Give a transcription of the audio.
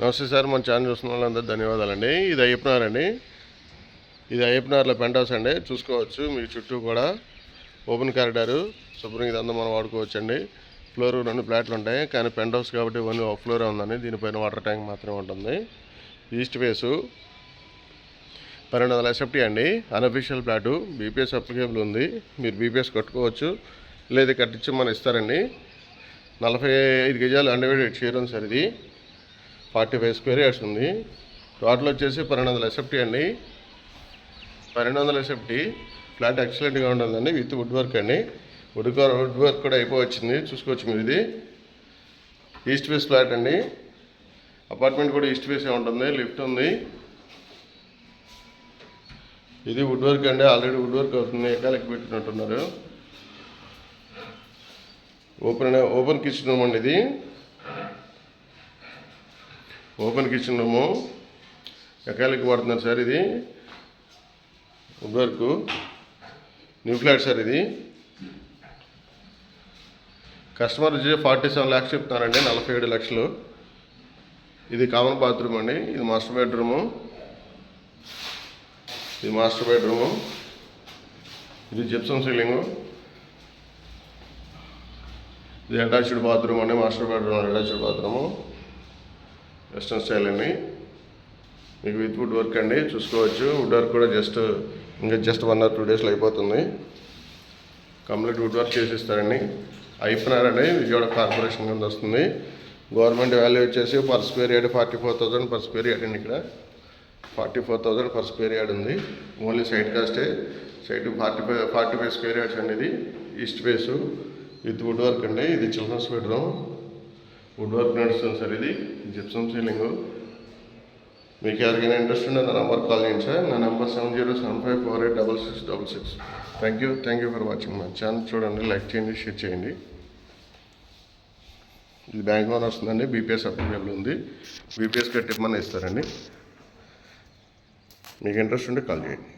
నమస్తే సార్, మన ఛానల్ చూస్తున్న వాళ్ళందరూ ధన్యవాదాలండి. ఇది అయ్యప్పనార్ అండి. ఇది అయ్యప్పనార్లో పెంట్ హౌస్ అండి. చూసుకోవచ్చు మీ చుట్టూ కూడా ఓపెన్ కారిడారు శుభ్రంగా ఇదంతా మనం వాడుకోవచ్చు అండి. ఫ్లోర్ 2 ఫ్లాట్లు ఉంటాయి, కానీ పెంట్ హౌస్ కాబట్టి ఓన్లీ ఒక ఫ్లోరే ఉందండి. దీనిపైన వాటర్ ట్యాంక్ మాత్రమే ఉంటుంది. ఈస్ట్ ఫేసు 1200 SFT అండి. Unofficial flat. బీపీఎస్ అప్లికేబుల్ ఉంది. మీరు బీపీఎస్ కట్టుకోవచ్చు, లేదా కట్టించి మనం ఇస్తారండి. 45 గజాలు అండర్వేటెడ్ షేర్ ఉంది సార్. ఇది 45 స్క్వేర్ యార్డ్స్ ఉంది. టోటల్ వచ్చేసి 1200 SFT అండి. 1200 SFT ఫ్లాట్ ఎక్సలెంట్గా ఉంటుందండి. విత్ వుడ్ వర్క్ అండి. వుడ్ వర్క్ కూడా అయిపోవచ్చింది. చూసుకోవచ్చు మీరు. ఇది ఈస్ట్ ఫేస్ ఫ్లాట్ అండి. అపార్ట్మెంట్ కూడా ఈస్ట్ ఫేసే ఉంటుంది. లిఫ్ట్ ఉంది. ఇది వుడ్ వర్క్ అండి. ఆల్రెడీ వుడ్ వర్క్ అవుతుంది. ఎకాలకి పెట్టినట్టున్నారు. ఓపెన్ కిచెన్ రూమ్ అండి. ఇది ఓపెన్ కిచెన్ రూము ఎకాలకి వాడుతున్నారు సార్. ఇది wood work new flat sir. ఇది కస్టమర్ వచ్చి 47 lakhs చెప్తున్నారండి. 47 లక్షలు. ఇది కామన్ బాత్రూమ్ అండి. ఇది మాస్టర్ బెడ్రూము. ఇది జిప్సమ్ సీలింగు. ఇది అటాచ్డ్ బాత్రూమ్ అండి. Master bedroom attached bathroom. Western style అండి. మీకు విత్ వుడ్ వర్క్ అండి. చూసుకోవచ్చు. వుడ్ వర్క్ కూడా జస్ట్ 1 or 2 daysలో అయిపోతుంది. కంప్లీట్ వుడ్ వర్క్ చేసిస్తారండి. అయ్యప్పనార్ అండి. విజయవాడ కార్పొరేషన్ కింద వస్తుంది. గవర్నమెంట్ వాల్యూ వచ్చేసి per square yard 44,000 per square yard అండి. ఇక్కడ 44,000 పర్ స్క్వేర్ యార్డ్ ఉంది. ఓన్లీ సైట్ కాస్టే. సైట్ 45 స్క్వేర్ యార్డ్స్ అండి. ఇది east face with wood work అండి. ఇది చిల్డ్రన్స్ బెడ్రూమ్. వుడ్ వర్క్ నడుస్తుంది సార్. ఇది జిప్సమ్ సీలింగు. మీకు ఎవరికైనా ఇంట్రెస్ట్ ఉంటే నా నెంబర్ కాల్ చేయండి సార్. నా number 7075486666. Thank you for watching. మా ఛానల్ చూడండి, లైక్ చేయండి, షేర్ చేయండి. ఇది బ్యాంక్ లోన్ వస్తుందండి. బీపీఎస్ అప్లికేబుల్ ఉంది. బీపీఎస్ కట్టి ఇస్తారండి. మీకు ఇంట్రెస్ట్ ఉంటే కాల్ చేయండి.